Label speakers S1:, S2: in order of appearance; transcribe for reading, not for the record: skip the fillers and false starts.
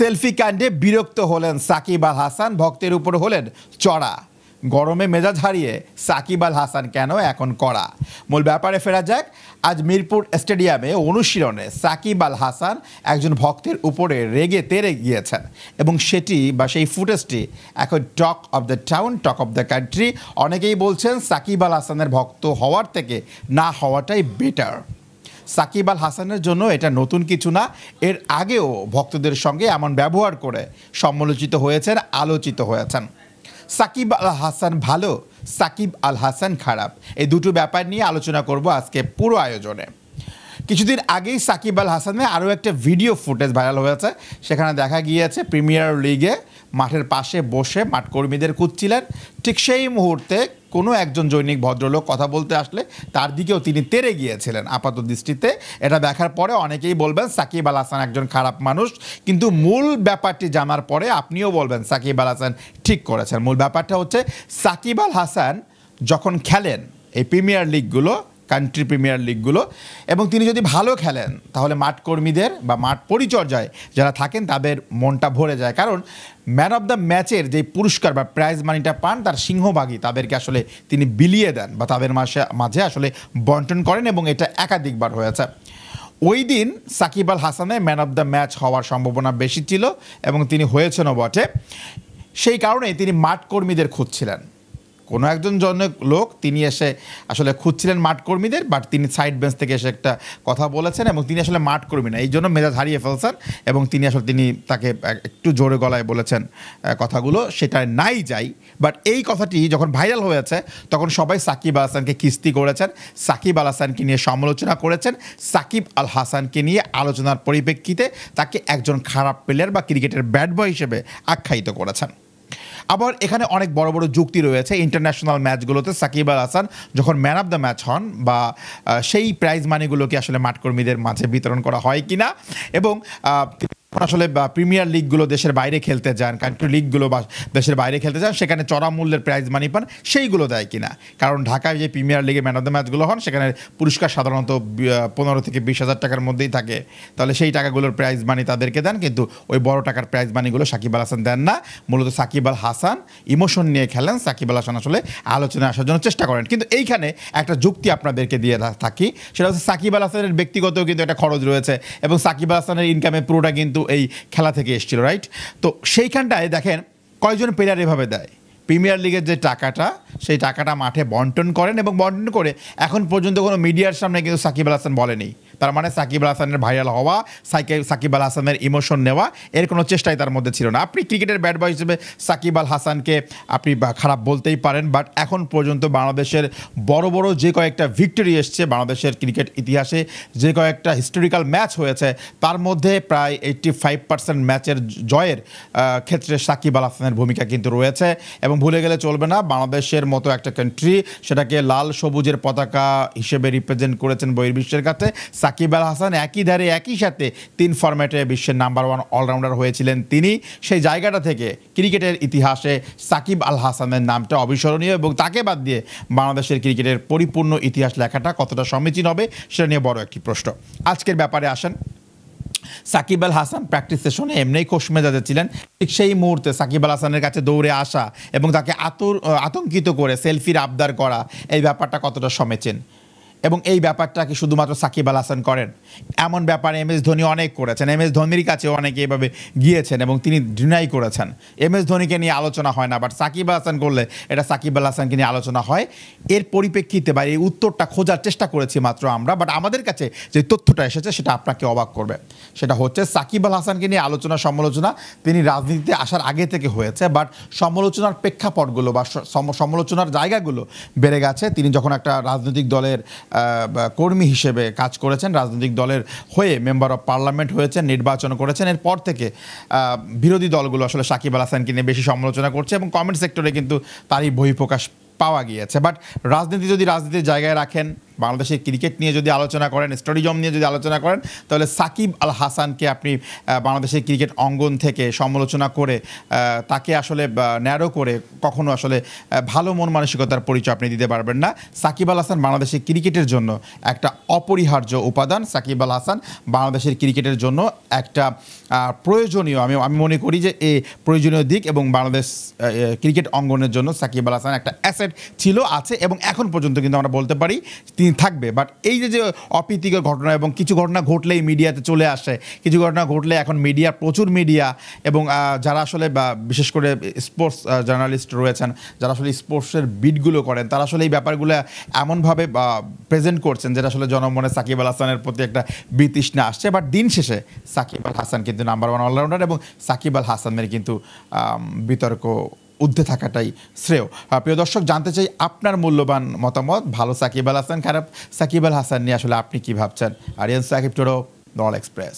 S1: Selfie কাণ্ডে বিরক্ত হলেন সাকিব আল হাসান, ভক্তের উপর হলেন চড়া। গরমে মেজাজ হারিয়ে সাকিব আল হাসান কেন এখন কড়া? মূল ব্যাপারে ফেরা যাক। আজ মিরপুর স্টেডিয়ামে অনুশীলনে সাকিব আল হাসান একজন ভক্তের উপরে রেগে তেড়ে গিয়েছেন এবং সেটি বা সেই ফুটেজটি এখন talk of the town, talk of the country. অনেকেই বলছেন সাকিব আল হাসানের ভক্ত হওয়ার থেকে না হওয়াটাই বেটার। সাকিব আল হাসানের জন্য এটা নতুন কিছু না, এর আগেও ভক্তদের সঙ্গে এমন ব্যবহার করে সমালোচিত হয়েছেন, আলোচিত হয়েছেন। সাকিব আল হাসান ভালো, সাকিব আল হাসান খারাপ, এই দুটো ব্যাপার নিয়ে আলোচনা করব আজকে পুরো আয়োজনে। কিছুদিন আগেই সাকিব আল হাসানের আরও একটা ভিডিও ফুটেজ ভাইরাল হয়েছে। সেখানে দেখা গিয়েছে প্রিমিয়ার লিগে মাঠের পাশে বসে মাঠকর্মীদের খুঁজছিলেন। ঠিক সেই মুহূর্তে কোনো একজন জৈনিক ভদ্রলোক কথা বলতে আসলে তার দিকেও তিনি তেড়ে গিয়েছিলেন আপাত দৃষ্টিতে। এটা দেখার পরে অনেকেই বলবেন সাকিব আল হাসান একজন খারাপ মানুষ, কিন্তু মূল ব্যাপারটি জানার পরে আপনিও বলবেন সাকিব আল হাসান ঠিক করেছেন। মূল ব্যাপারটা হচ্ছে সাকিব আল হাসান যখন খেলেন এই প্রিমিয়ার লিগগুলো, কান্ট্রি প্রিমিয়ার লিগগুলো, এবং তিনি যদি ভালো খেলেন তাহলে মাঠ কর্মীদের বা মাঠ পরিচর্যায় যারা থাকেন তাদের মনটা ভরে যায়। কারণ ম্যান অফ দ্য ম্যাচের যে পুরস্কার বা প্রাইজ মানিটা পান তার সিংহভাগই তাদেরকে আসলে তিনি বিলিয়ে দেন বা তাদের মাঝে আসলে বন্টন করেন, এবং এটা একাধিকবার হয়েছে। ওই দিন সাকিব আল হাসানের ম্যান অফ দ্য ম্যাচ হওয়ার সম্ভাবনা বেশি ছিল এবং তিনি হয়েছেনও বটে। সেই কারণেই তিনি মাঠ কর্মীদের খুঁজছিলেন। কোনো একজন লোক তিনি এসে আসলে খুঁজছিলেন মাঠ কর্মীদের, বাট তিনি সাইড বেঞ্চ থেকে এসে একটা কথা বলেছেন এবং তিনি আসলে মাঠ কর্মী না, এই জন্য মেজাজ হারিয়ে ফেলছেন এবং তিনি তাকে একটু জোরে গলায় বলেছেন কথাগুলো, সেটা নাই যাই। বাট এই কথাটি যখন ভাইরাল হয়েছে তখন সবাই সাকিব আল হাসানকে কিস্তি করেছেন, সাকিব আল হাসানকে নিয়ে সমালোচনা করেছেন, সাকিব আল হাসানকে নিয়ে আলোচনার পরিপ্রেক্ষিতে তাকে একজন খারাপ প্লেয়ার বা ক্রিকেটের ব্যাড বয় হিসেবে আখ্যায়িত করেছেন। আবার এখানে অনেক বড় বড় যুক্তি রয়েছে। ইন্টারন্যাশনাল ম্যাচগুলোতে সাকিব আল হাসান যখন ম্যান অফ দ্য ম্যাচ হন বা সেই প্রাইজ মানিগুলোকে আসলে মাঠকর্মীদের মাঝে বিতরণ করা হয় কিনা, এবং আসলে প্রিমিয়ার লিগগুলো দেশের বাইরে খেলতে যান, কান্ট্রি লিগগুলো বা দেশের বাইরে খেলতে যান, সেখানে চড়া মূল্যের প্রাইজ মানি পান, সেইগুলো দেয় কিনা। কারণ ঢাকায় যে প্রিমিয়ার লিগে ম্যান অফ দ্য ম্যাচগুলো হন সেখানে পুরস্কার সাধারণত 15 থেকে 20,000 টাকার মধ্যেই থাকে, তাহলে সেই টাকাগুলোর প্রাইজ মানি তাদেরকে দেন, কিন্তু ওই বড় টাকার প্রাইজ মানিগুলো সাকিব আল হাসান দেন না। মূলত সাকিব আল হাসান ইমোশন নিয়ে খেলেন, সাকিব আল হাসান আসলে আলোচনায় আসার জন্য চেষ্টা করেন। কিন্তু এইখানে একটা যুক্তি আপনাদেরকে দিয়ে থাকি, সেটা হচ্ছে সাকিব আল হাসানের ব্যক্তিগত কিন্তু একটা খরচ রয়েছে এবং সাকিব আল হাসানের ইনকামের পুরোটা কিন্তু এই খেলা থেকে এসেছিল, রাইট? তো সেইখানটায় দেখেন কয়জন প্লেয়ার এভাবে দেয়। প্রিমিয়ার লিগের যে টাকাটা, সেই টাকাটা মাঠে বন্টন করেন এবং বন্টন করে এখন পর্যন্ত কোনো মিডিয়ার সামনে কিন্তু সাকিব আল হাসান বলেনি। তার মানে সাকিব আল হাসানের ভাইরাল হওয়া, সাকিব আল হাসানের ইমোশন নেওয়া, এর কোনো চেষ্টাই তার মধ্যে ছিল না। আপনি ক্রিকেটের ব্যাট বয় হিসেবে সাকিব আল হাসানকে আপনি খারাপ বলতেই পারেন, বাট এখন পর্যন্ত বাংলাদেশের বড় বড় যে কয়েকটা ভিক্টরি এসছে বাংলাদেশের ক্রিকেট ইতিহাসে, যে কয়েকটা হিস্টোরিক্যাল ম্যাচ হয়েছে, তার মধ্যে প্রায় 85% ম্যাচের জয়ের ক্ষেত্রে সাকিব আল হাসানের ভূমিকা কিন্তু রয়েছে। এবং ভুলে গেলে চলবে না, বাংলাদেশের মতো একটা কান্ট্রি সেটাকে লাল সবুজের পতাকা হিসেবে রিপ্রেজেন্ট করেছেন বহির্বিশ্বের কাছে। সাকিব আল হাসান একই ধারে একই সাথে 3 ফরম্যাটে বিশ্বের নাম্বার 1 অলরাউন্ডার হয়েছিলেন তিনি। সেই জায়গাটা থেকে ক্রিকেটের ইতিহাসে সাকিব আল হাসানের নামটা অবিস্মরণীয়, এবং তাকে বাদ দিয়ে বাংলাদেশের ক্রিকেটের পরিপূর্ণ ইতিহাস লেখাটা কতটা সমীচীন হবে সেটা নিয়ে বড় একটি প্রশ্ন। আজকের ব্যাপারে আসেন। সাকিব আল হাসান প্র্যাকটিস সেশনে এমনিই খোশ মেজাজে ছিলেন, ঠিক সেই মুহূর্তে সাকিব আল হাসানের কাছে দৌড়ে আসা এবং তাকে আতঙ্কিত করে সেলফির আবদার করা, এই ব্যাপারটা কতটা সমীচীন? এবং এই ব্যাপারটা কি শুধুমাত্র সাকিব আল হাসান করেন? এমন ব্যাপার MS ধোনি অনেক করেছেন, MS ধোনির কাছেও অনেকে এভাবে গিয়েছেন এবং তিনি ডিনাই করেছেন। MS ধোনিকে নিয়ে আলোচনা হয় না, বাট সাকিব আল হাসান করলে এটা সাকিব আল হাসানকে নিয়ে আলোচনা হয়। এর পরিপ্রেক্ষিতে বা এই উত্তরটা খোঁজার চেষ্টা করেছি মাত্র আমরা, বাট আমাদের কাছে যে তথ্যটা এসেছে সেটা আপনাকে অবাক করবে। সেটা হচ্ছে সাকিব আল হাসানকে নিয়ে সমালোচনা তিনি রাজনীতিতে আসার আগে থেকে হয়েছে, বাট সমালোচনার প্রেক্ষাপটগুলো বা সমালোচনার জায়গাগুলো বেড়ে গেছে তিনি যখন একটা রাজনৈতিক দলের কর্মী হিসেবে কাজ করেছেন, রাজনৈতিক দলের হয়ে মেম্বার অফ পার্লামেন্ট হয়েছেন, নির্বাচন করেছেন। এরপর থেকে বিরোধী দলগুলো আসলে সাকিব আল হাসানকে নিয়ে বেশি সমালোচনা করছে এবং কমেন্ট সেক্টরে কিন্তু তারই বহিঃপ্রকাশ পাওয়া গিয়েছে। বাট রাজনীতির জায়গায় রাখেন বাংলাদেশের ক্রিকেট নিয়ে যদি আলোচনা করেন, স্টাডিজম নিয়ে যদি আলোচনা করেন, তাহলে সাকিব আল হাসানকে আপনি বাংলাদেশের ক্রিকেট অঙ্গন থেকে সমালোচনা করে তাকে আসলে ন্যারো করে কখনো আসলে ভালো মন মানসিকতার পরিচয় আপনি দিতে পারবেন না। সাকিব আল হাসান বাংলাদেশের ক্রিকেটের জন্য একটা অপরিহার্য উপাদান। সাকিব আল হাসান বাংলাদেশের ক্রিকেটের জন্য একটা প্রয়োজনীয়, আমি মনে করি যে এই প্রয়োজনীয় দিক, এবং বাংলাদেশ ক্রিকেট অঙ্গনের জন্য সাকিব আল হাসান একটা অ্যাসেট ছিল, আছে এবং এখন পর্যন্ত কিন্তু আমরা বলতে পারি তিনি থাকবে। বাট এই যে অপ্রীতিকর ঘটনা এবং কিছু ঘটনা ঘটলেই মিডিয়াতে চলে আসে, কিছু ঘটনা ঘটলে এখন মিডিয়া, প্রচুর মিডিয়া এবং যারা আসলে বিশেষ করে স্পোর্টস জার্নালিস্ট রয়েছেন, যারা আসলে স্পোর্টসের বিটগুলো করেন, তারা আসলে এই ব্যাপারগুলো এমনভাবে প্রেজেন্ট করছেন যেটা আসলে জনমনে সাকিব আল হাসানের প্রতি একটা বিতৃষ্ণা আসছে। বাট দিন শেষে সাকিব আল হাসান কিন্তু নাম্বার 1 অলরাউন্ডার, এবং সাকিব আল হাসানের কিন্তু বিতর্ক ঊর্ধ্বে থাকাটাই শ্রেয়। প্রিয় দর্শক, জানতে চাই আপনার মূল্যবান মতামত। ভালো সাকিব আল হাসান, খারাপ সাকিব আল হাসান নিয়ে আসলে আপনি কি ভাবছেন? আরিয়ান সাকিব টোরো, নল এক্সপ্রেস।